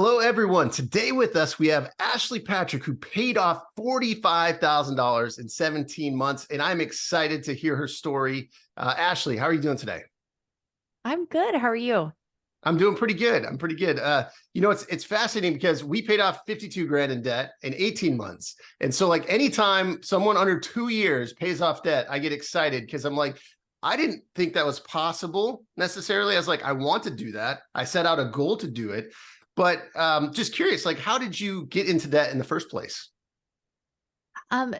Hello, everyone. Today with us, we have Ashley Patrick, who paid off $45,000 in 17 months, and I'm excited to hear her story. Ashley, how are you doing today? I'm good. How are you? I'm doing pretty good. I'm pretty good. It's fascinating because we paid off 52 grand in debt in 18 months. And so like anytime someone under 2 years pays off debt, I get excited because I'm like, I didn't think that was possible necessarily. I was like, I want to do that. I set out a goal to do it. But just curious, like, how did you get into debt in the first place?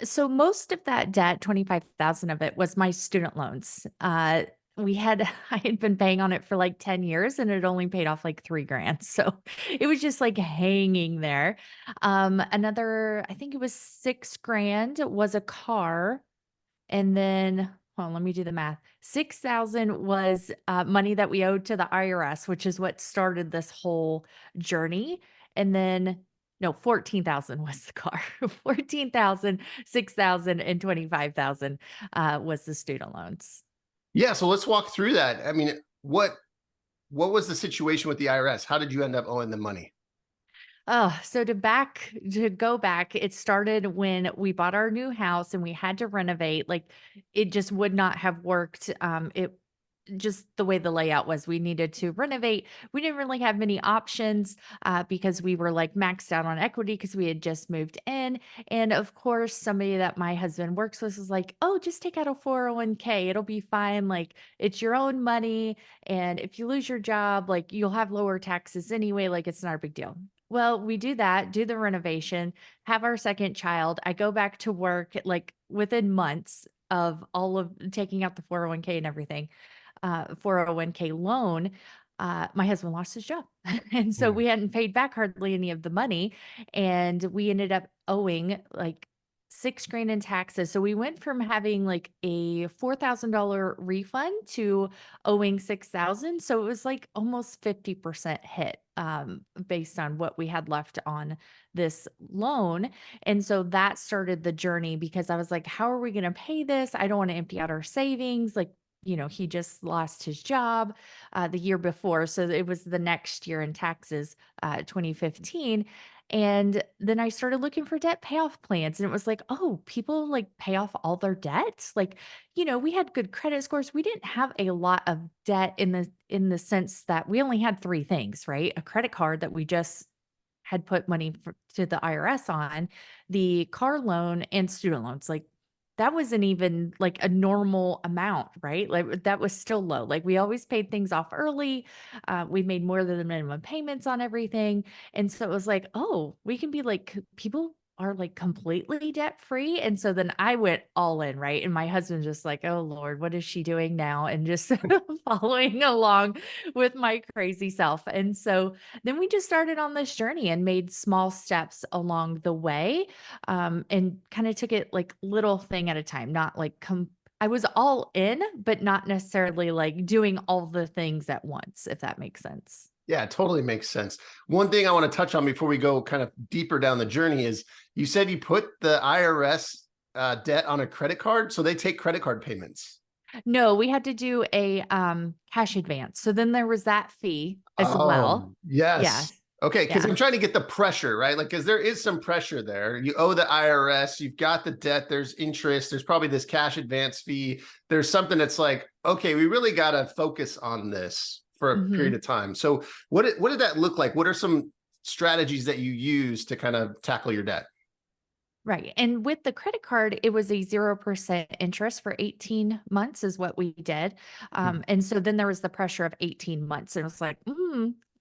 So most of that debt, 25,000 of it was my student loans. We had I had been paying on it for like 10 years and it only paid off like 3 grand. So it was just like hanging there. Another, I think it was 6 grand was a car. And then, hold on, let me do the math. 6,000 was money that we owed to the IRS, which is what started this whole journey. And then, no, 14,000 was the car. 14,000, 6,000, and 25,000 was the student loans. Yeah, so let's walk through that. I mean, what was the situation with the IRS? How did you end up owing them money? Oh, so to go back, it started when we bought our new house and we had to renovate. Like it just would not have worked. It just the way the layout was, we needed to renovate. We didn't really have many options because we were like maxed out on equity because we had just moved in. And of course, somebody that my husband works with was like, "Oh, just take out a 401k. It'll be fine. Like it's your own money. And if you lose your job, like you'll have lower taxes anyway. Like it's not a big deal." Well, we do that, do the renovation, have our second child. I go back to work like within months of all of taking out the 401k and everything, 401k loan. My husband lost his job. And so Hmm. we hadn't paid back hardly any of the money. And we ended up owing like 6 grand in taxes. So we went from having like a $4,000 refund to owing 6,000. So it was like almost 50% hit based on what we had left on this loan. And so that started the journey because I was like, how are we going to pay this? I don't want to empty out our savings. Like, he just lost his job the year before. So it was the next year in taxes, 2015. And then I started looking for debt payoff plans. And it was like, oh, people like pay off all their debts. Like, we had good credit scores. We didn't have a lot of debt in the sense that we only had three things, right? A credit card that we just had put money to the IRS on, the car loan and student loans. Like that wasn't even like a normal amount, right? Like that was still low. Like we always paid things off early. We made more than the minimum payments on everything. And so it was like, oh, we can be like, people are like completely debt free. And so then I went all in, right? And my husband's just like, oh Lord, what is she doing now? And just following along with my crazy self. And so then we just started on this journey and made small steps along the way, and kind of took it like little thing at a time, not like I was all in, but not necessarily like doing all the things at once, if that makes sense. Yeah, it totally makes sense. One thing I want to touch on before we go kind of deeper down the journey is you said you put the IRS debt on a credit card, so they take credit card payments. No, we had to do a cash advance. So then there was that fee as Oh, well. yes. Yes. Okay, because Yeah. I'm trying to get the pressure, right? Like, because there is some pressure there. You owe the IRS, you've got the debt, there's interest, there's probably this cash advance fee. There's something that's like, okay, we really got to focus on this for a period Mhm. of time. So, what did that look like? What are some strategies that you use to kind of tackle your debt? Right. And with the credit card, it was a 0% interest for 18 months, is what we did. Hmm. And so then there was the pressure of 18 months. And it was like,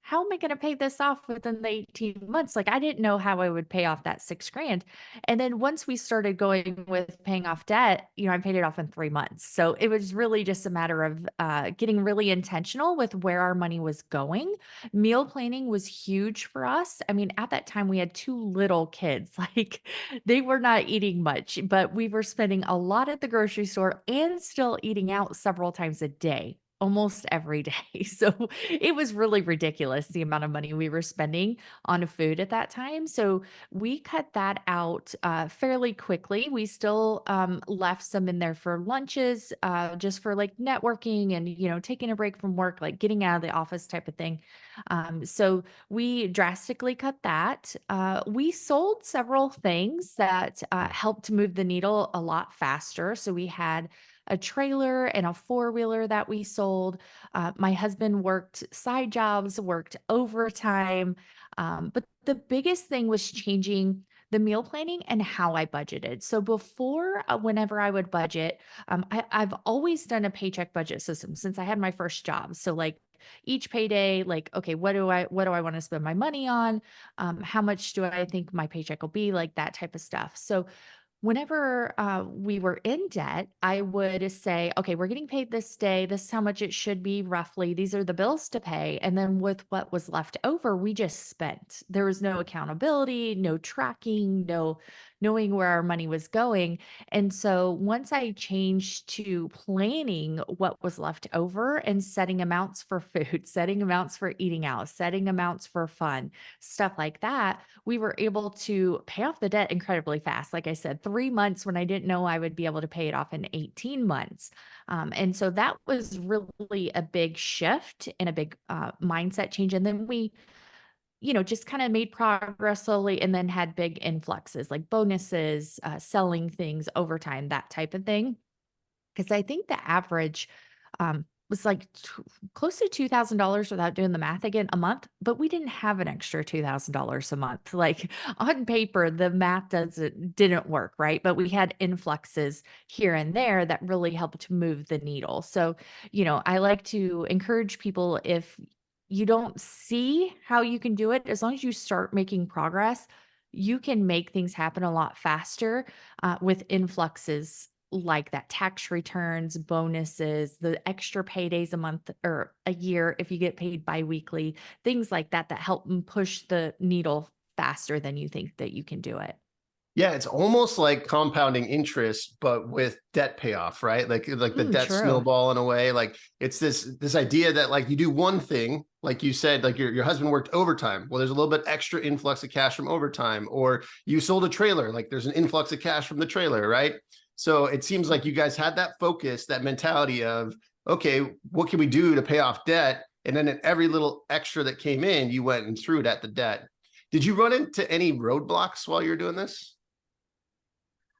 how am I going to pay this off within the 18 months? Like, I didn't know how I would pay off that 6 grand. And then once we started going with paying off debt, I paid it off in 3 months. So it was really just a matter of getting really intentional with where our money was going. Meal planning was huge for us. I mean, at that time, we had two little kids. Like, they were not eating much, but we were spending a lot at the grocery store and still eating out several times a day. almost every day. So it was really ridiculous the amount of money we were spending on food at that time. So we cut that out fairly quickly. We still left some in there for lunches, just for like networking and, taking a break from work, like getting out of the office type of thing. So we drastically cut that. We sold several things that helped move the needle a lot faster. So we had a trailer and a four-wheeler that we sold. My husband worked side jobs, worked overtime. But the biggest thing was changing the meal planning and how I budgeted. So before, whenever I would budget, I've always done a paycheck budget system since I had my first job. So like each payday, like, okay, what do I want to spend my money on? How much do I think my paycheck will be? Like that type of stuff. So whenever we were in debt, I would say, okay, we're getting paid this day. This is how much it should be roughly. These are the bills to pay. And then with what was left over, we just spent. There was no accountability, no tracking, no knowing where our money was going. And so once I changed to planning what was left over and setting amounts for food, setting amounts for eating out, setting amounts for fun, stuff like that, we were able to pay off the debt incredibly fast. Like I said, 3 months when I didn't know I would be able to pay it off in 18 months. And so that was really a big shift and a big mindset change. And then we, just kind of made progress slowly and then had big influxes like bonuses, selling things, overtime, that type of thing. Because I think the average was like close to $2,000 without doing the math again a month, but we didn't have an extra $2,000 a month. Like on paper, the math didn't work, right? But we had influxes here and there that really helped move the needle. So, I like to encourage people, if you don't see how you can do it, as long as you start making progress, you can make things happen a lot faster with influxes like that, tax returns, bonuses, the extra paydays a month or a year if you get paid biweekly, things like that that help push the needle faster than you think that you can do it. Yeah, it's almost like compounding interest, but with debt payoff, right? Like the debt True. snowball in a way. Like it's this idea that like you do one thing, like you said, like your husband worked overtime. Well, there's a little bit extra influx of cash from overtime, or you sold a trailer, like there's an influx of cash from the trailer, right? So it seems like you guys had that focus, that mentality of, okay, what can we do to pay off debt? And then at every little extra that came in, you went and threw it at the debt. Did you run into any roadblocks while you're doing this?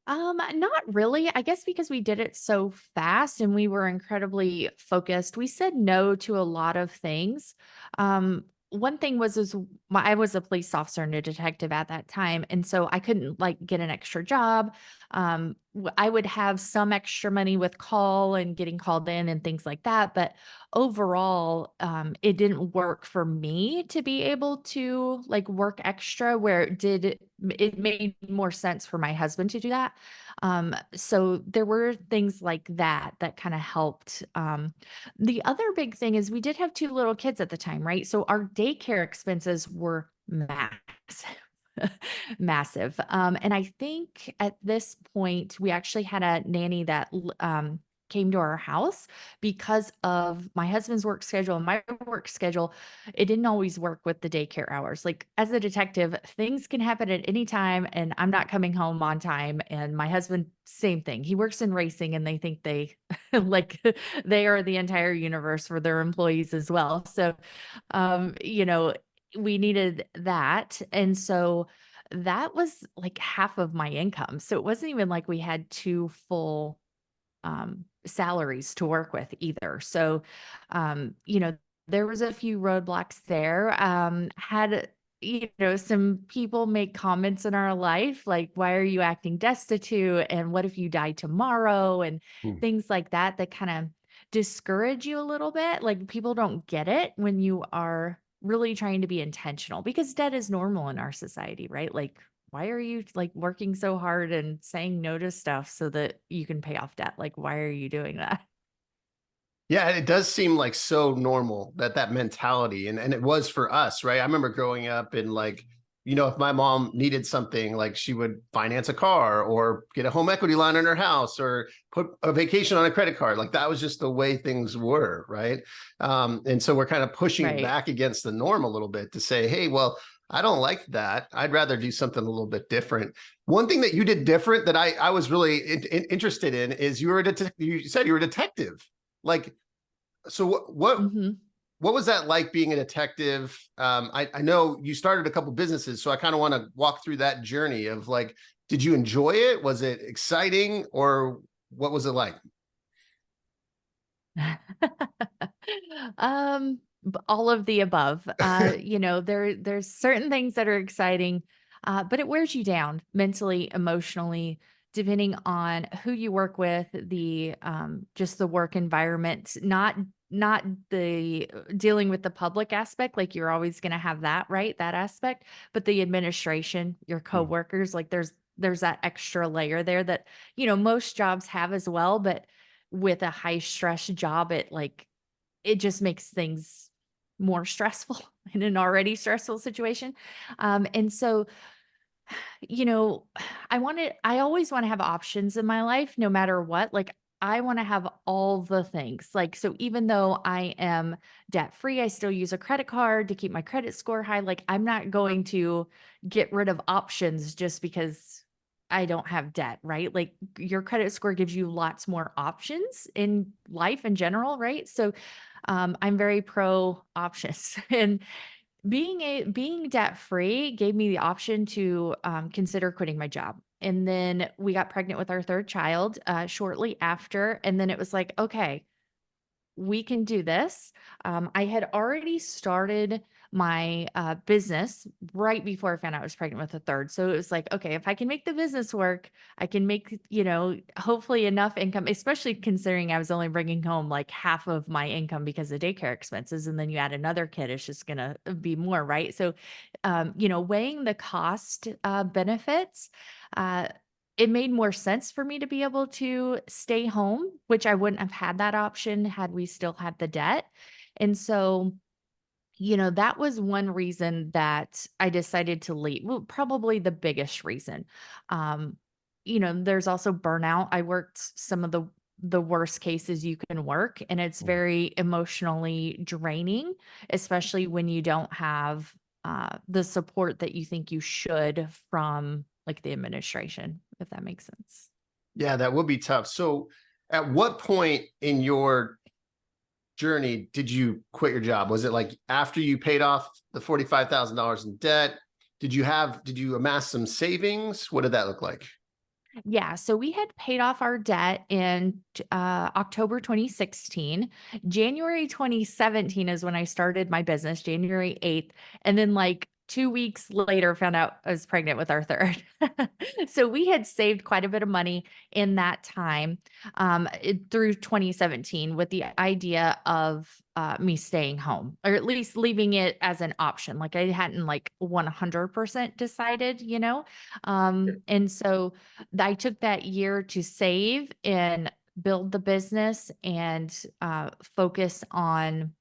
Not really. I guess because we did it so fast and we were incredibly focused, we said no to a lot of things. One thing was I was a police officer and a detective at that time, and so I couldn't like get an extra job. I would have some extra money with call and getting called in and things like that, but overall, it didn't work for me to be able to like work extra. Where it made more sense for my husband to do that. So there were things like that that kind of helped. The other big thing is we did have two little kids at the time, right? So our daycare expenses were massive. Massive. And I think at this point, we actually had a nanny that came to our house because of my husband's work schedule and my work schedule. It didn't always work with the daycare hours. Like as a detective, things can happen at any time and I'm not coming home on time. And my husband, same thing. He works in racing and they think they like they are the entire universe for their employees as well. So um, you know, we needed that. And so that was like half of my income. So it wasn't even like we had two full salaries to work with either. So, there was a few roadblocks there. Had some people make comments in our life like, "Why are you acting destitute?" and "What if you die tomorrow?" and Hmm. things like that that kind of discourage you a little bit. Like people don't get it when you are really trying to be intentional because debt is normal in our society, right? Like why are you like working so hard and saying no to stuff so that you can pay off debt? Like, why are you doing that? Yeah, it does seem like so normal that mentality, and it was for us, right? I remember growing up and like, you know, if my mom needed something, like she would finance a car or get a home equity line on her house or put a vacation on a credit card. Like that was just the way things were, right? And so we're kind of pushing Right. back against the norm a little bit to say, hey, well, I don't like that. I'd rather do something a little bit different. One thing that you did different that I was really interested in is you said you were a detective. Like, so Mhm. what was that like being a detective? I know you started a couple businesses, so I kind of want to walk through that journey of like, did you enjoy it? Was it exciting, or what was it like? All of the above. There's certain things that are exciting, but it wears you down mentally, emotionally, depending on who you work with, the just the work environment, not the dealing with the public aspect, like you're always going to have that, right? That aspect, but the administration, your Hmm. coworkers, like there's that extra layer there that, most jobs have as well, but with a high stress job, it just makes things more stressful in an already stressful situation. And so, you know, I always want to have options in my life, no matter what. Like, I want to have all the things. Like, so even though I am debt free, I still use a credit card to keep my credit score high. Like, I'm not going to get rid of options just because I don't have debt, right? Like, your credit score gives you lots more options in life in general, right? So, I'm very pro options. And being debt free gave me the option to consider quitting my job. And then we got pregnant with our third child shortly after. And then it was like, okay, we can do this. I had already started my business right before I found out I was pregnant with a third. So it was like, okay, if I can make the business work, I can make, hopefully enough income, especially considering I was only bringing home like half of my income because of daycare expenses. And then you add another kid, it's just going to be more, right? So, weighing the cost benefits, uh, it made more sense for me to be able to stay home, which I wouldn't have had that option had we still had the debt. And so, that was one reason that I decided to leave. Well, probably the biggest reason. Um, there's also burnout. I worked some of the worst cases you can work, and it's very emotionally draining, especially when you don't have the support that you think you should from like the administration, if that makes sense. Yeah, that would be tough. So, at what point in your journey did you quit your job? Was it like after you paid off the $45,000 in debt? Did you amass some savings? What did that look like? Yeah, so we had paid off our debt in October 2016. January 2017 is when I started my business, January 8th. And then, like, 2 weeks later, found out I was pregnant with our third. So we had saved quite a bit of money in that time through 2017 with the idea of me staying home, or at least leaving it as an option. Like, I hadn't like 100% decided, and so I took that year to save and build the business and focus on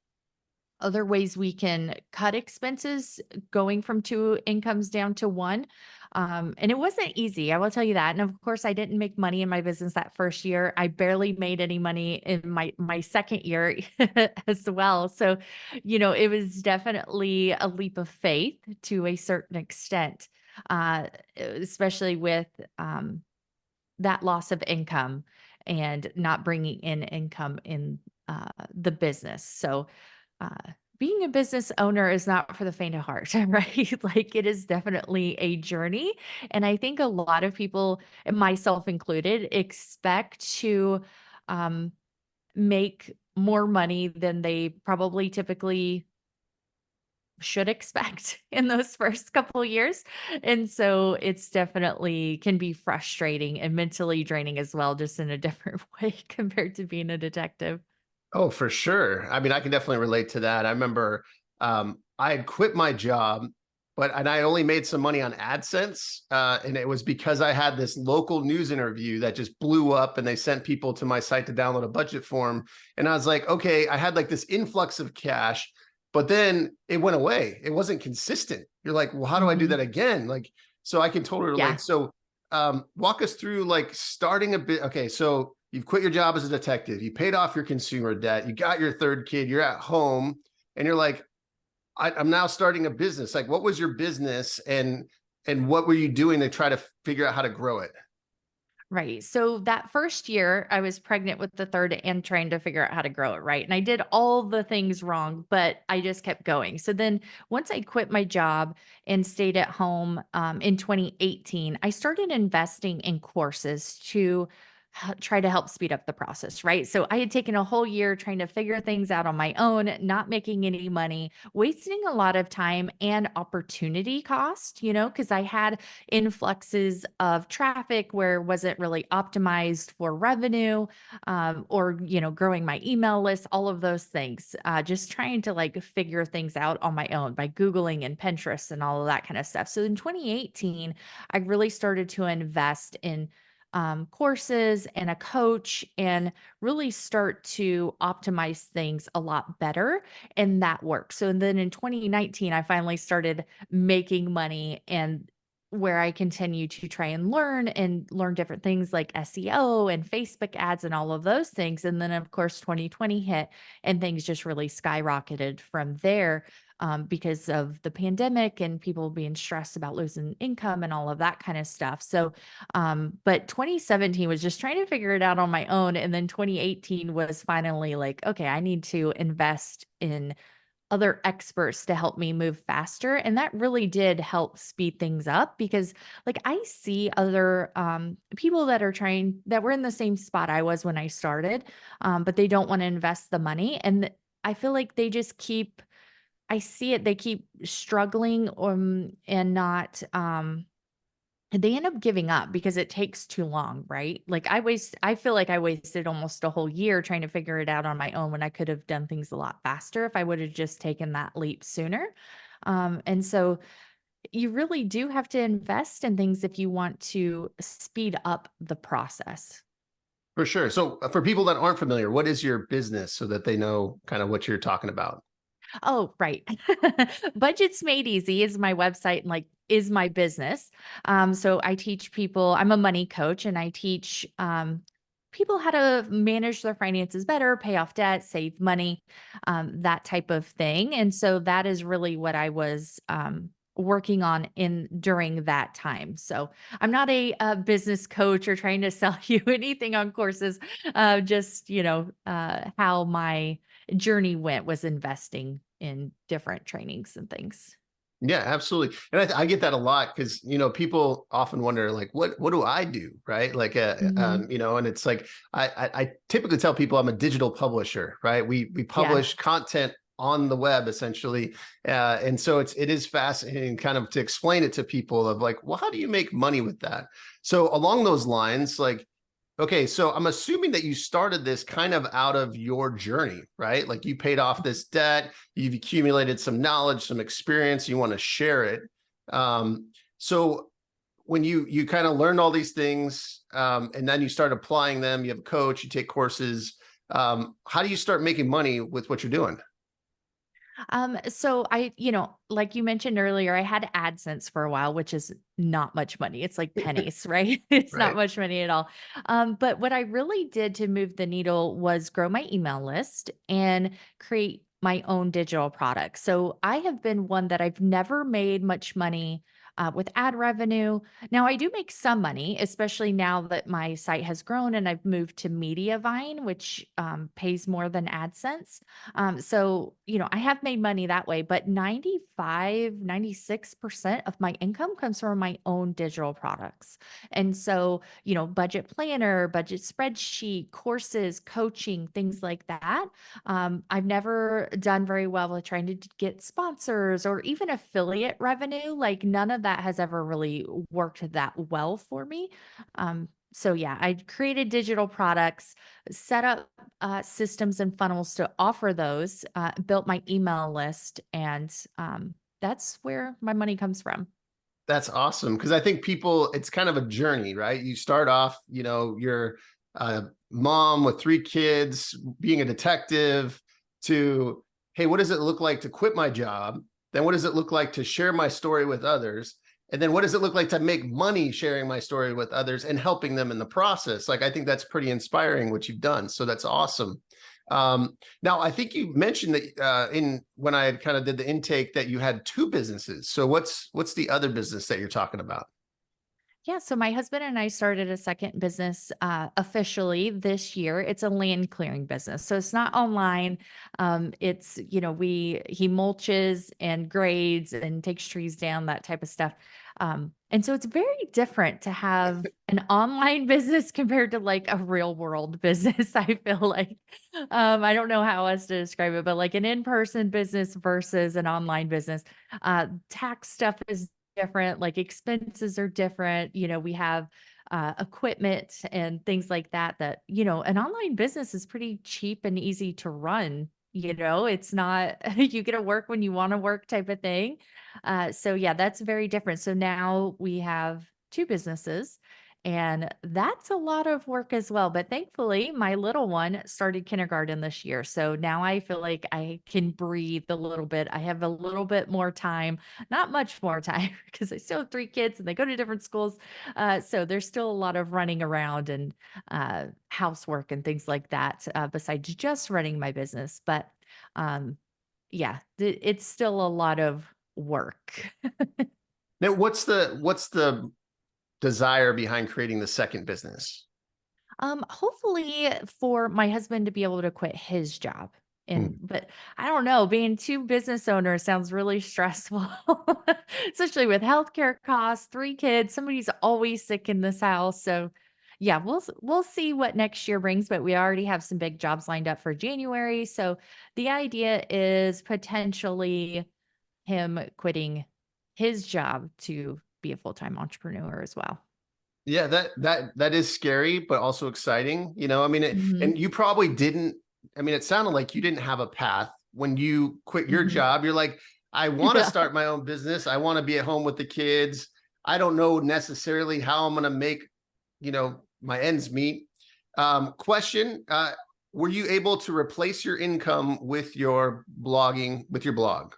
other ways we can cut expenses, going from two incomes down to one. And it wasn't easy, I will tell you that. And of course, I didn't make money in my business that first year. I barely made any money in my second year as well. So, it was definitely a leap of faith to a certain extent, especially with that loss of income and not bringing in income in the business. So, uh, being a business owner is not for the faint of heart, right? Like, it is definitely a journey. And I think a lot of people, and myself included, expect to um, make more money than they probably typically should expect in those first couple years. And so it's definitely can be frustrating and mentally draining as well, just in a different way compared to being a detective. Oh, for sure. I mean, I can definitely relate to that. I remember I had quit my job, and I only made some money on AdSense, and it was because I had this local news interview that just blew up, and they sent people to my site to download a budget form. And I was like, okay, I had like this influx of cash. but then it went away. It wasn't consistent. You're like, well, how do I do Mhm. that again? Like, so I can totally Yeah. relate. So walk us through like starting a bit. Okay. So you've quit your job as a detective. You paid off your consumer debt. You got your third kid. You're at home and you're like, I'm now starting a business. Like, what was your business and what were you doing to try to figure out how to grow it? Right. So that first year, I was pregnant with the third and trying to figure out how to grow it. Right. And I did all the things wrong, but I just kept going. So then once I quit my job and stayed at home in 2018, I started investing in courses to try to help speed up the process. Right. So I had taken a whole year trying to figure things out on my own, not making any money, wasting a lot of time and opportunity cost, because I had influxes of traffic where it wasn't really optimized for revenue, or growing my email list, all of those things, just trying to like figure things out on my own by googling and Pinterest and all of that kind of stuff. So in 2018 I really started to invest in courses and a coach and really start to optimize things a lot better, and that worked. So then in 2019 I finally started making money, and where I continue to try and learn different things like SEO and Facebook ads and all of those things. And then, of course, 2020 hit and things just really skyrocketed from there, because of the pandemic and people being stressed about losing income and all of that kind of stuff. So, but 2017 was just trying to figure it out on my own. And then 2018 was finally like, okay, I need to invest in other experts to help me move faster, and that really did help speed things up because like I see other people that were in the same spot I was when I started, but they don't want to invest the money, and I feel like they just keep I see it they keep struggling, and not they end up giving up because it takes too long, right? Like I feel like I wasted almost a whole year trying to figure it out on my own when I could have done things a lot faster if I would have just taken that leap sooner. And so you really do have to invest in things if you want to speed up the process. For sure. So for people that aren't familiar, what is your business so that they know kind of what you're talking about? Oh, right. Budgets Made Easy is my website and like is my business. So I teach people, I'm a money coach and I teach people how to manage their finances better, pay off debt, save money, that type of thing. And so that is really what I was working on in during that time. So I'm not a business coach or trying to sell you anything on courses. Just, how my journey went was investing in different trainings and things. Yeah, absolutely. And I get that a lot because people often wonder like, what do I do, right? Like, Mhm. and it's like I typically tell people I'm a digital publisher, right? We Yeah. publish content on the web essentially, and so it is fascinating kind of to explain it to people of like, well, how do you make money with that? So along those lines, like, okay, so I'm assuming that you started this kind of out of your journey, right? Like you paid off this debt, you've accumulated some knowledge, some experience, you want to share it. So when you kind of learned all these things, and then you start applying them, you have a coach, you take courses. How do you start making money with what you're doing? So like you mentioned earlier, I had AdSense for a while, which is not much money. It's like pennies, right? It's not Right. much money at all. But what I really did to move the needle was grow my email list and create my own digital products. So I have been one that I've never made much money with ad revenue. Now I do make some money, especially now that my site has grown and I've moved to Mediavine, which pays more than AdSense. So, I have made money that way, but 96% of my income comes from my own digital products. And so, budget planner, budget spreadsheet, courses, coaching, things like that. I've never done very well with trying to get sponsors or even affiliate revenue. Like none of that has ever really worked that well for me. So yeah, I created digital products, set up systems and funnels to offer those, built my email list, and that's where my money comes from. That's awesome because I think people, it's kind of a journey, right? You start off, you're a mom with three kids, being a detective, to hey, what does it look like to quit my job? Then what does it look like to share my story with others? And then what does it look like to make money sharing my story with others and helping them in the process? Like, I think that's pretty inspiring what you've done. So that's awesome. Now, I think you mentioned that in when I had kind of did the intake that you had two businesses. So what's the other business that you're talking about? Yeah, so my husband and I started a second business officially this year. It's a land clearing business. So it's not online. It's, he mulches and grades and takes trees down, that type of stuff. And so it's very different to have an online business compared to like a real world business. I feel like I don't know how else to describe it, but like an in-person business versus an online business. Tax stuff is different, like expenses are different. We have equipment and things like that, an online business is pretty cheap and easy to run. It's not, you get to work when you want to work type of thing. So yeah, that's very different. So now we have two businesses and that's a lot of work as well. But thankfully, my little one started kindergarten this year. So now I feel like I can breathe a little bit. I have a little bit more time, not much more time because I still have three kids and they go to different schools. So there's still a lot of running around and housework and things like that, besides just running my business. But yeah, it's still a lot of work. Now, what's the desire behind creating the second business? Hopefully for my husband to be able to quit his job. Hmm. But I don't know, being two business owners sounds really stressful, especially with healthcare costs, three kids, somebody's always sick in this house. So yeah, we'll see what next year brings, but we already have some big jobs lined up for January. So the idea is potentially him quitting his job to be a full-time entrepreneur as well. Yeah, that is scary, but also exciting. I mean, Mhm. and you probably didn't. I mean, it sounded like you didn't have a path when you quit your Mhm. job. You're like, I want to Yeah. start my own business. I want to be at home with the kids. I don't know necessarily how I'm going to make, my ends meet. Question: were you able to replace your income with your blogging, with your blog?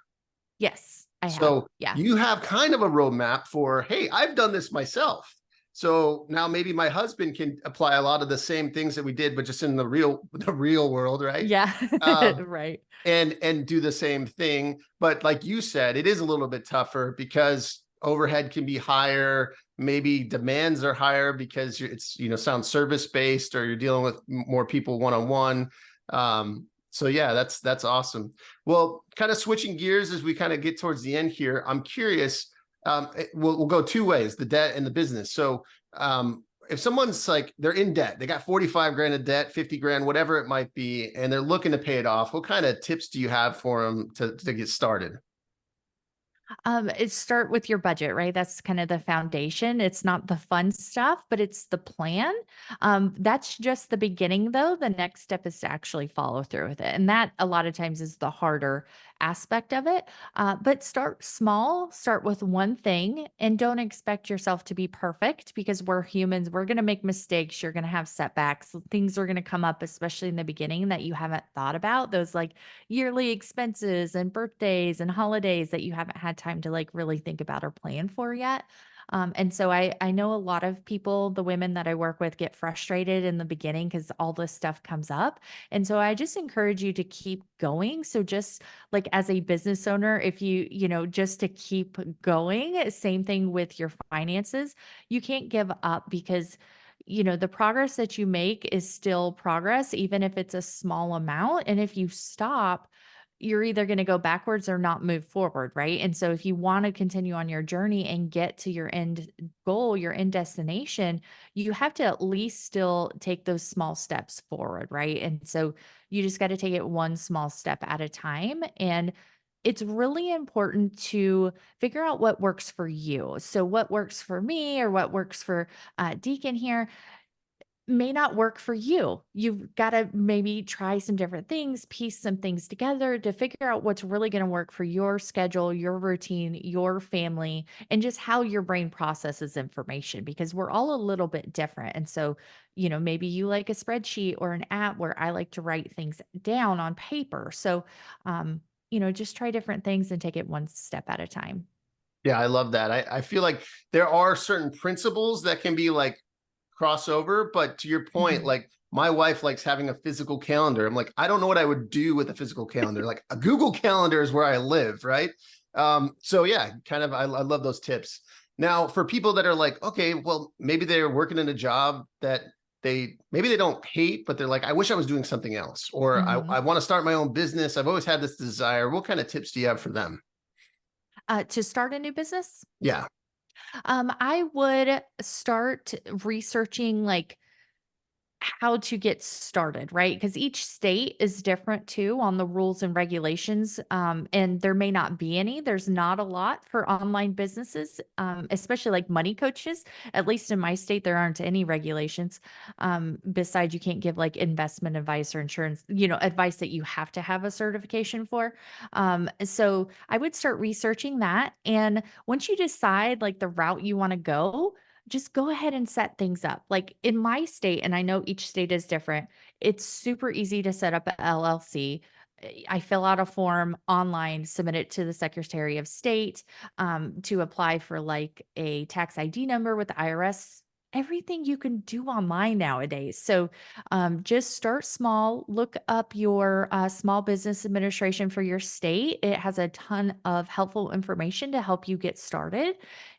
Yes, I have. So Yeah. you have kind of a roadmap for, hey, I've done this myself. So now maybe my husband can apply a lot of the same things that we did, but just in the real world, right? Yeah. Um, Right. and do the same thing. But like you said, it is a little bit tougher because overhead can be higher. Maybe demands are higher because it's sound service based, or you're dealing with more people one on one. So yeah, that's awesome. Well, kind of switching gears as we kind of get towards the end here, I'm curious. We'll go two ways: the debt and the business. So if someone's like they're in debt, they got 45 grand of debt, 50 grand, whatever it might be, and they're looking to pay it off, what kind of tips do you have for them to get started? It start with your budget, right? That's kind of the foundation. It's not the fun stuff, but it's the plan. That's just the beginning, though. The next step is to actually follow through with it. And that a lot of times is the harder aspect of it. But start small, start with one thing, and don't expect yourself to be perfect because we're humans. We're going to make mistakes. You're going to have setbacks. Things are going to come up, especially in the beginning that you haven't thought about. Those like yearly expenses and birthdays and holidays that you haven't had time to like really think about or plan for yet. And so I know a lot of people, the women that I work with, get frustrated in the beginning because all this stuff comes up. And so I just encourage you to keep going. So just like as a business owner, if just to keep going, same thing with your finances. You can't give up because the progress that you make is still progress, even if it's a small amount. And if you stop, you're either going to go backwards or not move forward, right? And so if you want to continue on your journey and get to your end goal, your end destination, you have to at least still take those small steps forward, right? And so you just got to take it one small step at a time. And it's really important to figure out what works for you. So, what works for me or what works for Deacon here may not work for you. You've got to maybe try some different things, piece some things together to figure out what's really going to work for your schedule, your routine, your family, and just how your brain processes information because we're all a little bit different. And so, maybe you like a spreadsheet or an app where I like to write things down on paper. So, just try different things and take it one step at a time. Yeah, I love that. I feel like there are certain principles that can be like crossover, but to your point, Mhm. like my wife likes having a physical calendar. I'm like, I don't know what I would do with a physical calendar. Like a Google Calendar is where I live, right? So yeah, kind of, I love those tips. Now, for people that are like, okay, well, maybe they're working in a job that maybe they don't hate, but they're like, I wish I was doing something else, or I Mhm. want to start my own business. I've always had this desire. What kind of tips do you have for them? To start a new business, Yeah. I would start researching like how to get started, right? Because each state is different too on the rules and regulations. And there may not be any. There's not a lot for online businesses, especially like money coaches. At least in my state, there aren't any regulations. Besides, you can't give like investment advice or insurance, advice that you have to have a certification for. So I would start researching that. And once you decide like the route you want to go, just go ahead and set things up. Like in my state, and I know each state is different, it's super easy to set up a LLC. I fill out a form online, submit it to the Secretary of State to apply for like a tax ID number with the IRS. Everything you can do online nowadays. So just start small, look up your small business administration for your state. It has a ton of helpful information to help you get started.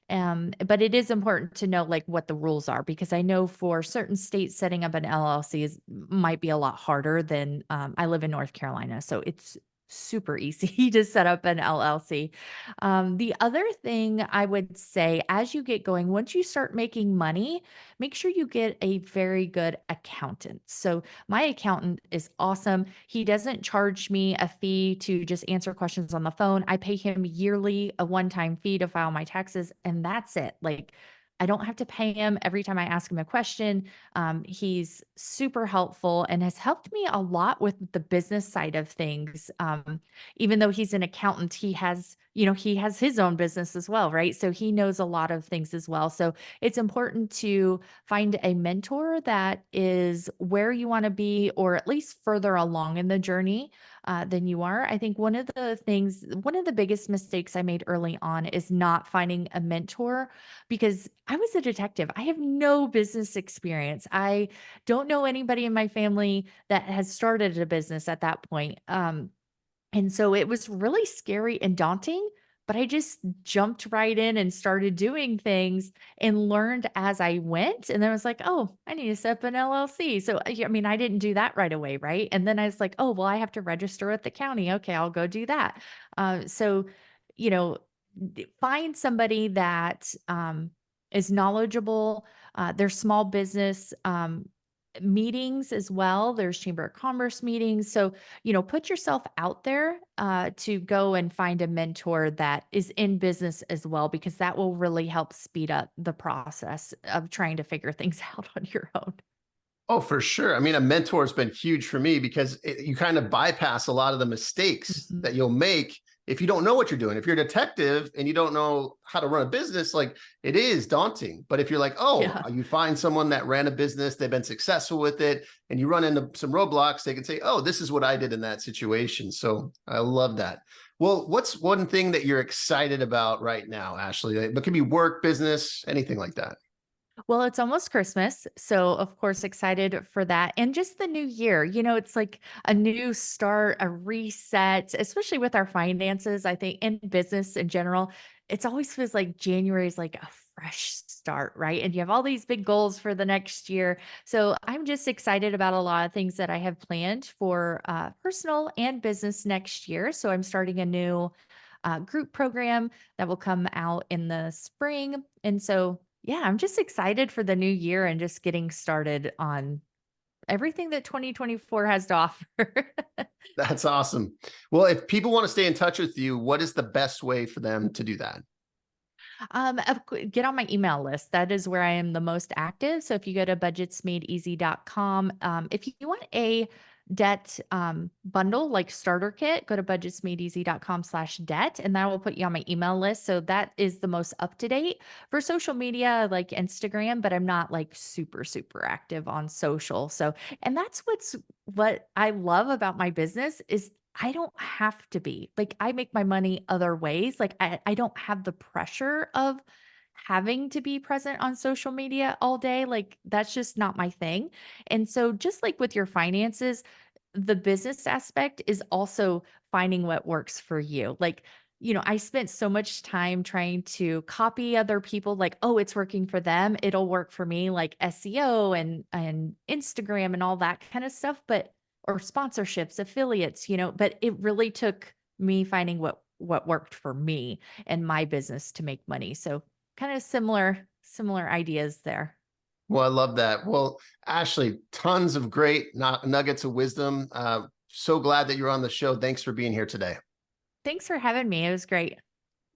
But it is important to know like what the rules are because I know for certain states setting up an LLC might be a lot harder than I live in North Carolina, so it's super easy to set up an LLC. The other thing I would say as you get going, once you start making money, make sure you get a very good accountant. So my accountant is awesome. He doesn't charge me a fee to just answer questions on the phone. I pay him yearly a one-time fee to file my taxes, and that's it. Like, I don't have to pay him every time I ask him a question. He's super helpful and has helped me a lot with the business side of things. Even though he's an accountant, he has his own business as well, right? So he knows a lot of things as well. So it's important to find a mentor that is where you want to be, or at least further along in the journey than you are. I think one of the biggest mistakes I made early on is not finding a mentor because I was a detective. I have no business experience. I don't know anybody in my family that has started a business at that point. And so it was really scary and daunting, but I just jumped right in and started doing things and learned as I went. And then I was like, oh, I need to set up an LLC. So, I mean, I didn't do that right away. Right. And then I was like, oh, well, I have to register at the county. Okay, I'll go do that. So, you know, find somebody that is knowledgeable. There's small business meetings as well. There's Chamber of Commerce meetings. So, put yourself out there to go and find a mentor that is in business as well, because that will really help speed up the process of trying to figure things out on your own. Oh, for sure. I mean, a mentor has been huge for me because you kind of bypass a lot of the mistakes Mhm. that you'll make if you don't know what you're doing. If you're a detective and you don't know how to run a business, like it is daunting. But if you're like, oh, Yeah. you find someone that ran a business, they've been successful with it, and you run into some roadblocks, they can say, oh, this is what I did in that situation. So I love that. Well, what's one thing that you're excited about right now, Ashley? It could be work, business, anything like that. Well, it's almost Christmas. So, of course, excited for that. And just the new year, it's like a new start, a reset, especially with our finances. I think in business in general, it's always feels like January is like a fresh start, right? And you have all these big goals for the next year. So, I'm just excited about a lot of things that I have planned for personal and business next year. So, I'm starting a new group program that will come out in the spring. And so, yeah, I'm just excited for the new year and just getting started on everything that 2024 has to offer. That's awesome. Well, if people want to stay in touch with you, what is the best way for them to do that? Get on my email list. That is where I am the most active. So if you go to budgetsmadeeasy.com, if you want a debt bundle like starter kit, go to budgetsmadeeasy.com/debt, and that will put you on my email list. So that is the most up to date. For social media, like Instagram, but I'm not like super, super active on social. So, and that's what I love about my business is I don't have to be. Like, I make my money other ways. Like, I don't have the pressure of having to be present on social media all day. Like, that's just not my thing. And so, just like with your finances, the business aspect is also finding what works for you. Like, I spent so much time trying to copy other people, like, oh, it's working for them, it'll work for me, like SEO and Instagram and all that kind of stuff. But or sponsorships, affiliates, but it really took me finding what worked for me and my business to make money. So kind of similar ideas there. Well, I love that. Well, Ashley, tons of great nuggets of wisdom. So glad that you're on the show. Thanks for being here today. Thanks for having me. It was great.